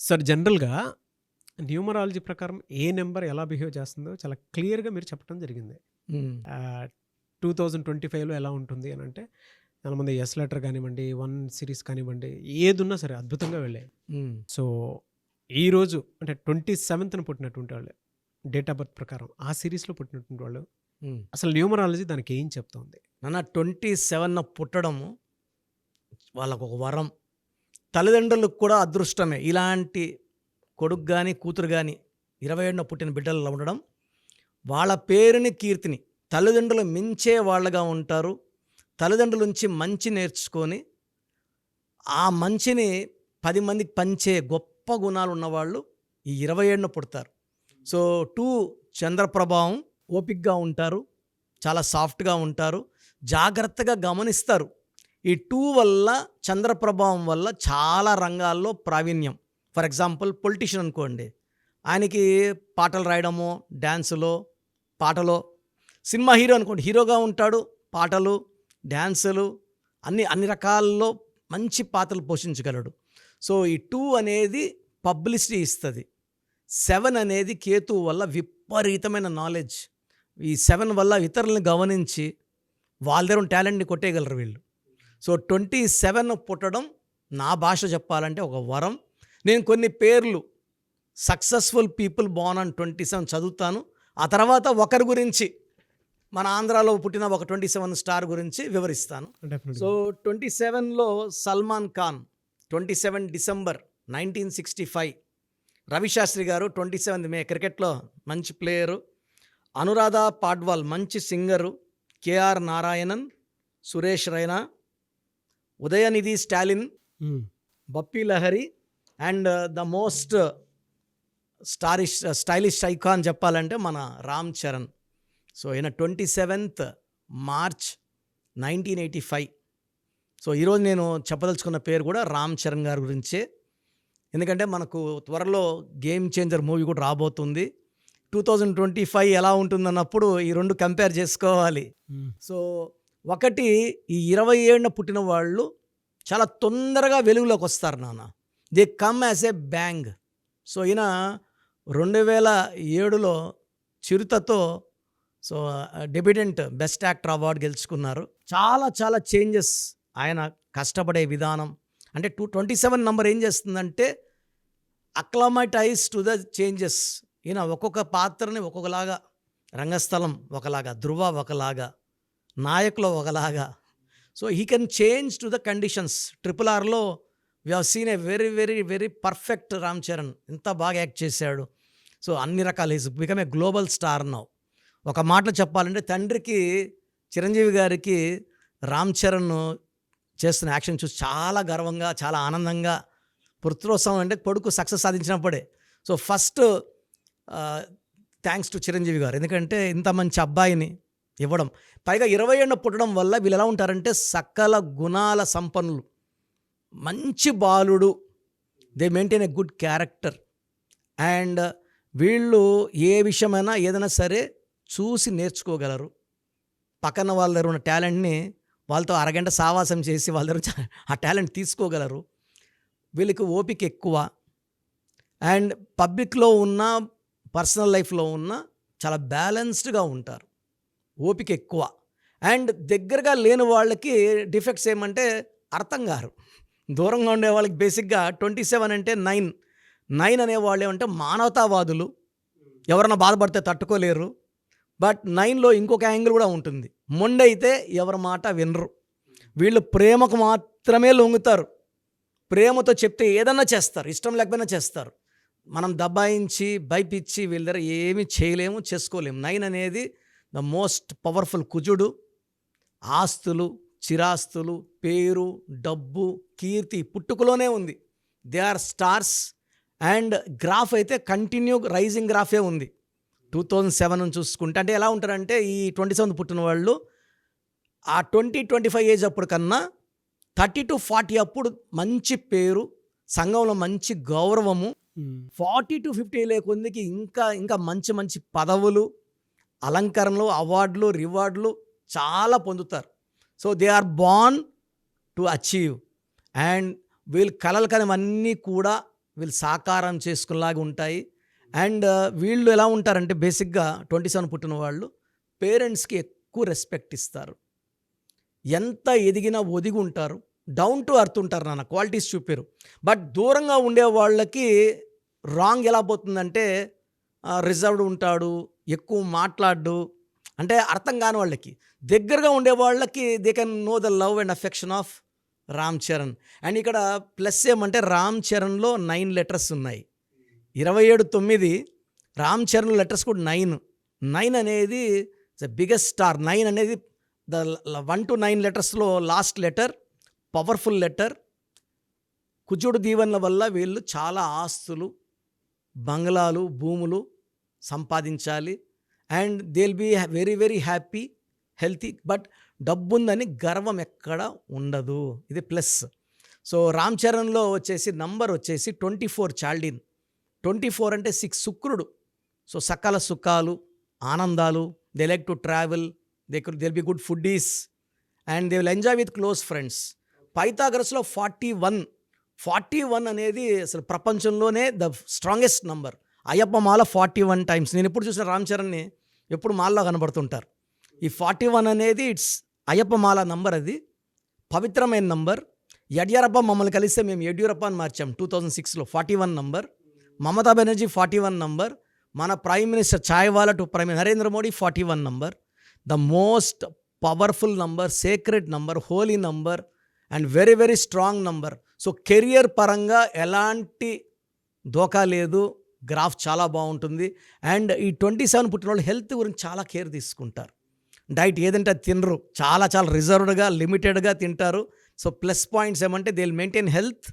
Sir జనరల్‌గా numerology ప్రకారం ఏ number ఎలా బిహేవ్ చేస్తుందో చాలా క్లియర్‌గా మీరు చెప్పడం జరిగింది. హ్మ్. 2025లో ఎలా ఉంటుంది అనంటే, చాలామంది యెస్ లెటర్ కానివ్వండి, 1 సిరీస్ కానివ్వండి, ఏదున్నా సరే అద్భుతంగా వెళ్ళాయి. హ్మ్. సో, ఈరోజు అంటే 27న పుట్టినటువంటి వాళ్ళు, డేట్ ఆఫ్ బర్త్ ప్రకారం ఆ సిరీస్‌లో పుట్టినటువంటి వాళ్ళు, హ్మ్. అసలు న్యూమరాలజీ దానికి ఏం చెప్తోంది? నాన్న 27 పుట్టడము వాళ్ళకొక వరం. తల్లిదండ్రులకు కూడా అదృష్టమే. ఇలాంటి కొడుకు గాని, కూతురు గాని 27న పుట్టిన బిడ్డలు ఇలా ఉండడం, వాళ్ళ పేరుని, కీర్తిని తల్లిదండ్రులు మించే వాళ్ళగా ఉంటారు. తల్లిదండ్రుల నుంచి మంచి నేర్చుకొని, ఆ మంచిని 10 మందికి పంచే గొప్ప గుణాలు ఉన్నవాళ్ళు ఈ 27న పుడతారు. సో, 2 చంద్ర ప్రభావం, ఓపికగా ఉంటారు. చాలా సాఫ్ట్‌గా ఉంటారు. జాగ్రత్తగా గమనిస్తారు. ఈ 2 వల్ల చంద్ర ప్రభావం వల్ల చాలా రంగాల్లో ప్రావీణ్యం. ఫర్ ఎగ్జాంపుల్ పొలిటీషియన్ అనుకోండి. ఆయనకి పాటలు రాయడమో, డాన్సులో, పాటలో సినిమా హీరో అనుకోండి. హీరోగా ఉంటాడు. పాటలు, డాన్సులు అన్ని రకాల్లో మంచి పాత్రలు పోషించగలడు. సో, ఈ 2 అనేది పబ్లిసిటీ ఇస్తది. 7 అనేది కేతువు వల్ల విపరీతమైన నాలెడ్జ్. ఈ 7 వల్ల ఇతరులను గమనించి వాళ్ళ దగ్గర ఉన్న టాలెంట్‌ని కొట్టేయగలరు వీళ్ళు. సో, 27 పుట్టడం నా భాష చెప్పాలంటే ఒక వరం. నేను కొన్ని పేర్లు సక్సెస్‌ఫుల్ పీపుల్ బోర్న్ ఆన్ 27 చదువుతాను. ఆ తర్వాత ఒకరి గురించి మన ఆంధ్రాలో పుట్టిన ఒక 27 స్టార్ గురించి వివరిస్తాను. సో, డెఫినెట్‌గా. 27లో సల్మాన్ ఖాన్ 27 డిసెంబర్ 1965. రవిశాస్త్రి గారు 27 మే క్రికెట్‌లో మంచి ప్లేయరు. అనురాధ పాడ్వాల్ మంచి సింగరు. కేఆర్ నారాయణన్, సురేష్ రైనా, ఉదయనిధి స్టాలిన్, హ్మ్. Bappi Lahari and the most stylish icon చెప్పాలంటే మన రామ్ చరణ్. సో, ఈయన 27th మార్చ్ 1985. సో, ఈరోజు నేను చెప్పదలుచుకున్న పేరు కూడా రామ్ చరణ్ గారి గురించే. ఎందుకంటే మనకు త్వరలో గేమ్ చేంజర్ మూవీ కూడా రాబోతుంది. 2025 ఎలా ఉంటుందన్నప్పుడు ఈ 2 కంపేర్ చేసుకోవాలి. హ్మ్. సో, ఒకటి ఈ 27న పుట్టిన వాళ్ళు చాలా తొందరగా వెలుగులోకి వస్తారు నాన్న. They come as a bang. So, ఈయన 2007లో చిరుతతో so, debutant best actor award గెలుచుకున్నారు. చాలా చాలా చేంజెస్ ఆయన కష్టపడే విధానం. అంటే 27 నంబర్ ఏం చేస్తుందంటే అక్లమటైజ్ టు ద చేంజెస్. ఈయన ఒక్కొక్క పాత్రని ఒక్కొక్కలాగా, రంగస్థలం ఒకలాగా, ధృవ ఒకలాగా, నాయకులు ఒకలాగా. So, he can change to the conditions. Triple ఆర్‌లో we have seen a very very very perfect Ram Charan. ఎంత బాగా యాక్ట్ చేశాడు. సో, అన్ని రకాల is become a global star now. ఒక మాటలో చెప్పాలంటే తండ్రికి చిరంజీవి గారికి రామ్ చరణ్ చేస్తున్న యాక్షన్ చూసి చాలా గర్వంగా, చాలా ఆనందంగా, పుత్రోత్సవం అంటే కొడుకు సక్సెస్ సాధించినప్పుడే. So, first thanks to Chiranjeevi garu. ఎందుకంటే ఇంత మంచి అబ్బాయిని ఇవ్వడం. పైగా 27 పుట్టడం వల్ల వీళ్ళు ఎలా ఉంటారంటే సకల గుణాల సంపన్నులు. మంచి బాలుడు. They maintain a good character. And వీళ్ళు ఏ విషయమైనా ఏదైనా సరే చూసి నేర్చుకోగలరు. పక్కన వాళ్ళ దగ్గర ఉన్న టాలెంట్‌ని వాళ్ళతో అరగంట సావాసం చేసి వాళ్ళ దగ్గర ఆ టాలెంట్ తీసుకోగలరు. వీళ్ళకి ఓపిక ఎక్కువ. అండ్ పబ్లిక్‌లో ఉన్న, పర్సనల్ లైఫ్‌లో ఉన్న చాలా బ్యాలెన్స్డ్‌గా ఉంటారు. ఓపిక ఎక్కువ. అండ్ దగ్గరగా లేని వాళ్ళకి డిఫెక్ట్స్ ఏమంటే అర్థం కారు. దూరంగా ఉండే వాళ్ళకి బేసిక్‌గా 27 అంటే 9 అనేవాళ్ళు ఏమంటే మానవతావాదులు. ఎవరైనా బాధపడితే తట్టుకోలేరు. బట్ 9లో ఇంకొక యాంగిల్ కూడా ఉంటుంది. మొండైతే ఎవరి మాట వినరు. వీళ్ళు ప్రేమకు మాత్రమే లొంగుతారు. ప్రేమతో చెప్తే ఏదన్నా చేస్తారు. ఇష్టం లేకపోయినా చేస్తారు. మనం దబాయించి, భయపిచ్చి వీళ్ళ దగ్గర ఏమీ చేయలేము, చేసుకోలేము. 9 అనేది ద మోస్ట్ పవర్ఫుల్ కుజుడు. ఆస్తులు, చిరాస్తులు, పేరు, డబ్బు, కీర్తి పుట్టుకలోనే ఉంది. They are stars. And graph అయితే కంటిన్యూ రైజింగ్ గ్రాఫే ఉంది. 2007 చూసుకుంటే అంటే ఎలా ఉంటారంటే ఈ 27 పుట్టిన వాళ్ళు ఆ 20-25 ఏజ్ అప్పుడు కన్నా 30-40 అప్పుడు మంచి పేరు, సంఘంలో మంచి గౌరవము, హ్మ్. 40-50 లేకొందికి ఇంకా ఇంకా మంచి మంచి పదవులు, అలంకరణలు, అవార్డులు, రివార్డులు చాలా పొందుతారు. So, they are born to achieve. And వీళ్ళు కలలు కనివన్నీ కూడా వీళ్ళు సాకారం చేసుకునేలాగా ఉంటాయి. అండ్ వీళ్ళు ఎలా ఉంటారంటే బేసిక్గా 27 పుట్టిన వాళ్ళు పేరెంట్స్కి ఎక్కువ రెస్పెక్ట్ ఇస్తారు. ఎంత ఎదిగినా ఒదిగి ఉంటారు. డౌన్ టు అర్త్ ఉంటారు నాన్న, క్వాలిటీస్ చూపారు. బట్ దూరంగా ఉండే వాళ్ళకి రాంగ్ ఎలా పోతుందంటే రిజర్వ్డ్ ఉంటాడు, ఎక్కువ మాట్లాడు, అంటే అర్థం కాని వాళ్ళకి. దగ్గరగా ఉండే వాళ్ళకి they can know the love and affection of Ram Charan. And ఇక్కడ ప్లస్ ఏమంటే రామ్ చరణ్లో 9 లెటర్స్ ఉన్నాయి. 27-9 రామ్ చరణ్ లెటర్స్ కూడా 9 అనేది ద బిగ్గెస్ట్ స్టార్. 9 అనేది ద 1 to 9 లెటర్స్లో లాస్ట్ లెటర్, పవర్ఫుల్ లెటర్. కుజుడు దీవెనల వల్ల వీళ్ళు చాలా ఆస్తులు, బంగ్లాలు, భూములు సంపాదించాలి. And they will be very very happy, healthy. But డబ్బు ఉందని గర్వం ఎక్కడ ఉండదు. ఇది ప్లస్. సో రామ్ చరణ్లో వచ్చేసి నంబర్ వచ్చేసి 24 చాల్డిన్. 24 అంటే 6 శుక్రుడు. సో సకల సుఖాలు, ఆనందాలు. They like to travel, they will be good foodies and they will enjoy with close friends. పైథాగరస్లో 41 అనేది అసలు ప్రపంచంలోనే ద స్ట్రాంగెస్ట్ నంబర్. అయ్యప్ప మాల 41 టైమ్స్. నేను ఎప్పుడు చూసిన రామ్ చరణ్ని ఎప్పుడు మాల్లో కనబడుతుంటారు. ఈ 41 అనేది ఇట్స్ అయ్యప్ప మాల నంబర్. అది పవిత్రమైన నంబర్. యడ్యూరప్ప మమ్మల్ని కలిస్తే మేము యడ్యూరప్ప అని మార్చాం 2006లో. 41 నంబర్. మమతా బెనర్జీ 41 నంబర్. మన prime minister chaiwala to prime Narendra Modi 41 number. The most powerful number, sacred number, holy number and very very strong number. So career పరంగా ఎలాంటి దోకా లేదు, గ్రాఫ్ చాలా బాగుంటుంది. అండ్ ఈ 27 పుట్టిన వాళ్ళు హెల్త్ గురించి చాలా కేర్ తీసుకుంటారు. డైట్ ఏదంటే అది తినరు, చాలా చాలా రిజర్వ్డ్గా, లిమిటెడ్గా తింటారు. సో ప్లస్ పాయింట్స్ ఏమంటే they will maintain health,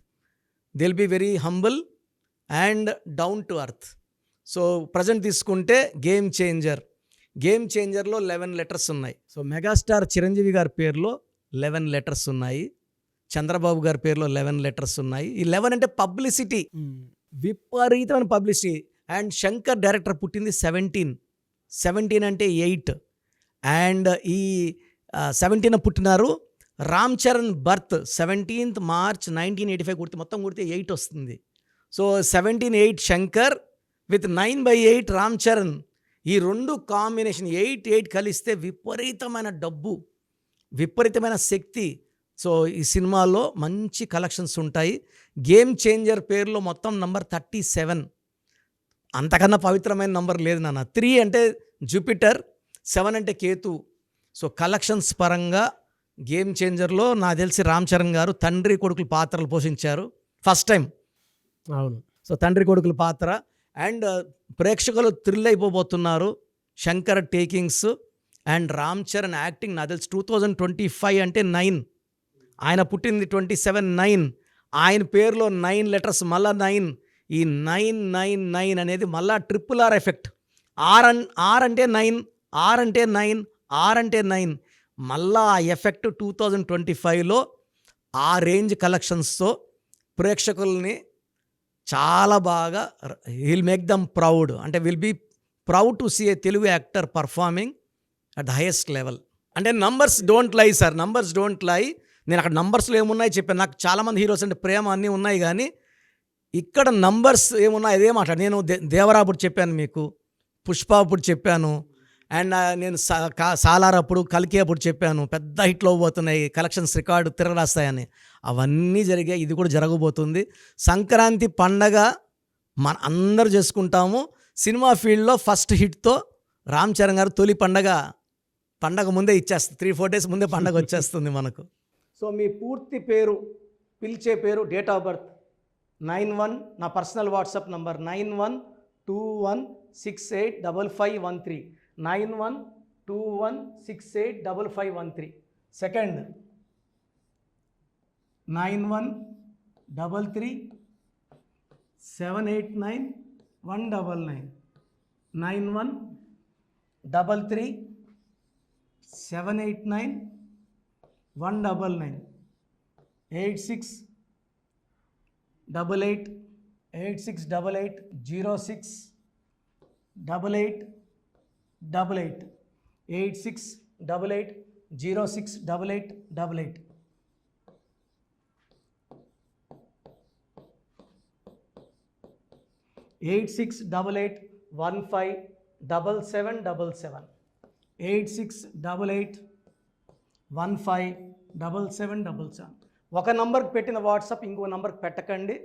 they will be very humble and down to earth. So present తీసుకుంటే గేమ్ చేంజర్లో 11 లెటర్స్ ఉన్నాయి. సో మెగాస్టార్ చిరంజీవి గారి పేరులో 11 లెటర్స్ ఉన్నాయి. చంద్రబాబు గారి పేరులో 11 లెటర్స్ ఉన్నాయి. ఈ 11 అంటే పబ్లిసిటీ, విపరీతమైన పబ్లిసిటీ. అండ్ శంకర్ డైరెక్టర్ పుట్టింది 17 అంటే 8. అండ్ ఈ 17 పుట్టినారు. Ram Charan birth 17th March 1985 కుడితే మొత్తం కుడితే 8 వస్తుంది. So 17-8 Shankar with 9/8 Ram Charan. ఈ రెండు కాంబినేషన్ 8 కలిస్తే విపరీతమైన డబ్బు, విపరీతమైన శక్తి. సో ఈ సినిమాలో మంచి కలెక్షన్స్ ఉంటాయి. గేమ్ చేంజర్ పేరులో మొత్తం నంబర్ 37. అంతకన్నా పవిత్రమైన నంబర్ లేదు నాన్న. 3 అంటే జూపిటర్, 7 అంటే కేతు. సో కలెక్షన్స్ పరంగా గేమ్ చేంజర్లో నాకు తెలిసి రామ్ చరణ్ గారు తండ్రి కొడుకుల పాత్రలు పోషించారు ఫస్ట్ టైం. అవును. సో తండ్రి కొడుకుల పాత్ర. అండ్ ప్రేక్షకులు థ్రిల్ అయిపోబోతున్నారు. Shankar takings and Ram Charan acting నాకు తెలిసి 2025 అంటే 9. ఆయన పుట్టింది 27-9. ఆయన పేరులో 9 లెటర్స్, మళ్ళా 9. ఈ 9 అనేది మళ్ళా RRR ఎఫెక్ట్. ఆర్ అంటే 9, ఆర్ అంటే 9, ఆర్ అంటే 9. మళ్ళా ఆ ఎఫెక్ట్ 2025లో ఆ రేంజ్ కలెక్షన్స్తో ప్రేక్షకుల్ని చాలా బాగా విల్ మేక్ దమ్ ప్రౌడ్. అంటే will be proud to see a Telugu actor performing at the highest level. అంటే numbers don't lie sir, numbers don't lie. నేను అక్కడ నంబర్స్లో ఏమున్నాయి చెప్పాను. నాకు చాలామంది హీరోస్ అంటే ప్రేమ అన్నీ ఉన్నాయి, కానీ ఇక్కడ నంబర్స్ ఏమున్నాయి అదే మాట్లాడు. నేను దేవరా అప్పుడు చెప్పాను మీకు, పుష్ప అప్పుడు చెప్పాను, అండ్ నేను సాలార్ అప్పుడు, కల్కి అప్పుడు చెప్పాను పెద్ద హిట్లు అవ్వబోతున్నాయి, కలెక్షన్స్ రికార్డు తిరగరాస్తాయని. అవన్నీ జరిగాయి, ఇది కూడా జరగబోతుంది. సంక్రాంతి పండగ మన అందరూ చేసుకుంటాము. సినిమా ఫీల్డ్లో ఫస్ట్ హిట్తో రామ్ చరణ్ గారు తొలి పండగ ముందే ఇచ్చేస్తుంది. 3-4 days ముందే పండగ వచ్చేస్తుంది మనకు. సో మీ పూర్తి పేరు, పిలిచే పేరు, డేట్ ఆఫ్ బర్త్ 91, నా పర్సనల్ వాట్సాప్ నంబర్ 9121685513, 9121685513. సెకండ్ 9133789199, 9133789199, 868886880688, 8688068888. 8688157777 8688157777. ఒక నంబర్కి పెట్టిన వాట్సాప్ ఇంకో నంబర్కి పెట్టకండి.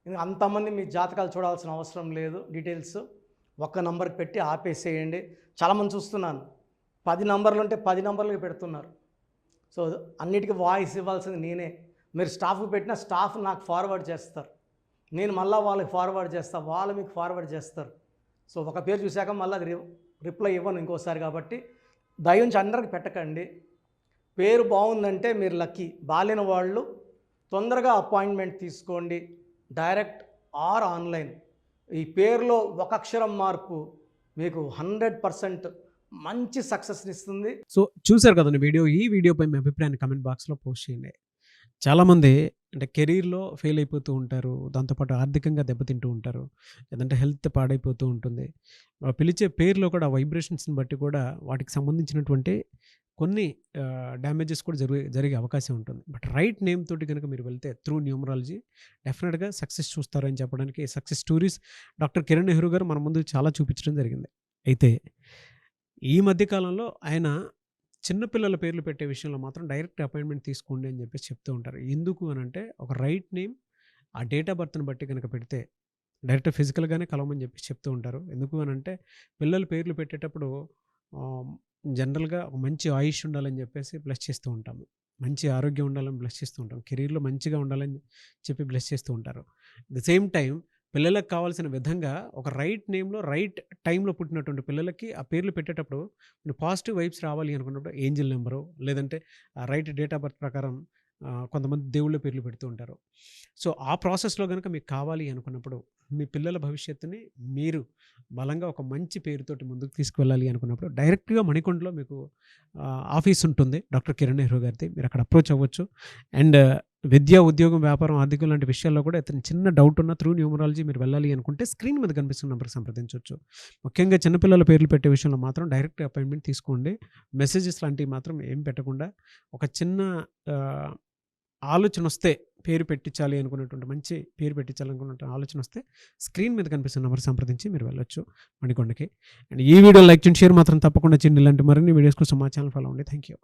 అంతమంది మీ జాతకాలు చూడాల్సిన అవసరం లేదు. డీటెయిల్స్ ఒక్క నంబర్కి పెట్టి ఆపేసేయండి. చాలామంది చూస్తున్నాను 10 నంబర్లు ఉంటే 10 నంబర్లకి పెడుతున్నారు. సో అన్నిటికీ వాయిస్ ఇవ్వాల్సింది నేనే. మీరు స్టాఫ్కి పెట్టిన స్టాఫ్ నాకు ఫార్వర్డ్ చేస్తారు, నేను మళ్ళీ వాళ్ళకి ఫార్వర్డ్ చేస్తాను, వాళ్ళు మీకు ఫార్వర్డ్ చేస్తారు. సో ఒక పేరు చూశాక మళ్ళీ అది రిప్లై ఇవ్వను ఇంకోసారి. కాబట్టి దయించి అందరికి పెట్టకండి. పేరు బాగుందంటే మీరు లక్కీ. బాలేని వాళ్ళు తొందరగా అపాయింట్మెంట్ తీసుకోండి, డైరెక్ట్ ఆర్ ఆన్లైన్. ఈ పేరులో ఒక అక్షరం మార్పు మీకు 100% మంచి సక్సెస్ని ఇస్తుంది. సో చూశారు కదండి వీడియో. ఈ వీడియోపై మీ అభిప్రాయాన్ని కమెంట్ బాక్స్లో పోస్ట్ చేయండి. చాలామంది అంటే కెరీర్లో ఫెయిల్ అయిపోతూ ఉంటారు, దాంతోపాటు ఆర్థికంగా దెబ్బతింటూ ఉంటారు, లేదంటే హెల్త్ పాడైపోతూ ఉంటుంది. పిలిచే పేరులో కూడా వైబ్రేషన్స్ని బట్టి కూడా వాటికి సంబంధించినటువంటి కొన్ని డ్యామేజెస్ కూడా జరిగే అవకాశం ఉంటుంది. బట్ రైట్ నేమ్ తోటి కనుక మీరు వెళ్తే త్రూ న్యూమరాలజీ డెఫినెట్గా సక్సెస్ చూస్తారని చెప్పడానికి success stories doctor Kiran Nehru గారు మన ముందు చాలా చూపించడం జరిగింది. అయితే ఈ మధ్యకాలంలో ఆయన చిన్నపిల్లల పేర్లు పెట్టే విషయంలో మాత్రం డైరెక్ట్ అపాయింట్మెంట్ తీసుకోండి అని చెప్పేసి చెప్తూ ఉంటారు. ఎందుకు అని అంటే ఒక రైట్ నేమ్ ఆ డేట్ ఆఫ్ బర్త్ని బట్టి కనుక పెడితే డైరెక్ట్ ఫిజికల్గానే కలవమని చెప్పేసి చెప్తూ ఉంటారు. ఎందుకు అని అంటే పిల్లల పేర్లు పెట్టేటప్పుడు జనరల్గా ఒక మంచి ఆయుష్ ఉండాలని చెప్పేసి బ్లెస్ చేస్తూ ఉంటాము, మంచి ఆరోగ్యం ఉండాలని బ్లెస్ చేస్తూ ఉంటాం, కెరీర్లో మంచిగా ఉండాలని చెప్పి బ్లెస్ చేస్తూ ఉంటారు. అట్ ద సేమ్ టైం పిల్లలకు కావాల్సిన విధంగా ఒక రైట్ నేమ్లో రైట్ టైంలో పుట్టినటువంటి పిల్లలకి ఆ పేర్లు పెట్టేటప్పుడు పాజిటివ్ వైబ్స్ రావాలి అనుకున్నప్పుడు ఏంజిల్ నెంబరు లేదంటే రైట్ డేట్ ఆఫ్ బర్త్ ప్రకారం కొంతమంది దేవుళ్ళ పేర్లు పెడుతూ ఉంటారు. సో ఆ ప్రాసెస్లో కనుక మీకు కావాలి అనుకున్నప్పుడు మీ పిల్లల భవిష్యత్తుని మీరు బలంగా ఒక మంచి పేరుతోటి ముందుకు తీసుకువెళ్ళాలి అనుకున్నప్పుడు డైరెక్ట్గా మణికొండలో మీకు ఆఫీస్ ఉంటుంది డాక్టర్ కిరణ్ నెహ్రూ గారిది. మీరు అక్కడ అప్రోచ్ అవ్వచ్చు. అండ్ విద్య, ఉద్యోగం, వ్యాపారం, ఆర్థికం లాంటి విషయాల్లో కూడా అతను చిన్న డౌట్ ఉన్న త్రూ న్యూమరాలజీ మీరు వెళ్ళాలి అనుకుంటే స్క్రీన్ మీద కనిపిస్తున్న నెంబర్కి సంప్రదించవచ్చు. ముఖ్యంగా చిన్నపిల్లల పేర్లు పెట్టే విషయంలో మాత్రం డైరెక్ట్ అపాయింట్మెంట్ తీసుకోండి. మెసేజెస్ లాంటివి మాత్రం ఏం పెట్టకుండా ఒక చిన్న ఆలోచన వస్తే పేరు పెట్టించాలి అనుకున్నటువంటి మంచి పేరు పెట్టించాలనుకున్న ఆలోచన వస్తే స్క్రీన్ మీద కనిపిస్తున్న నెంబర్ సంప్రదించి మీరు వెళ్ళొచ్చు మణికొండకి. అండ్ ఈ వీడియో లైక్ చేయండి, షేర్ మాత్రం తప్పకుండా చేయండి. ఇలాంటి మరిన్ని వీడియోస్ కోసం మా ఛానల్ ఫాలో అవ్వండి. Thank you.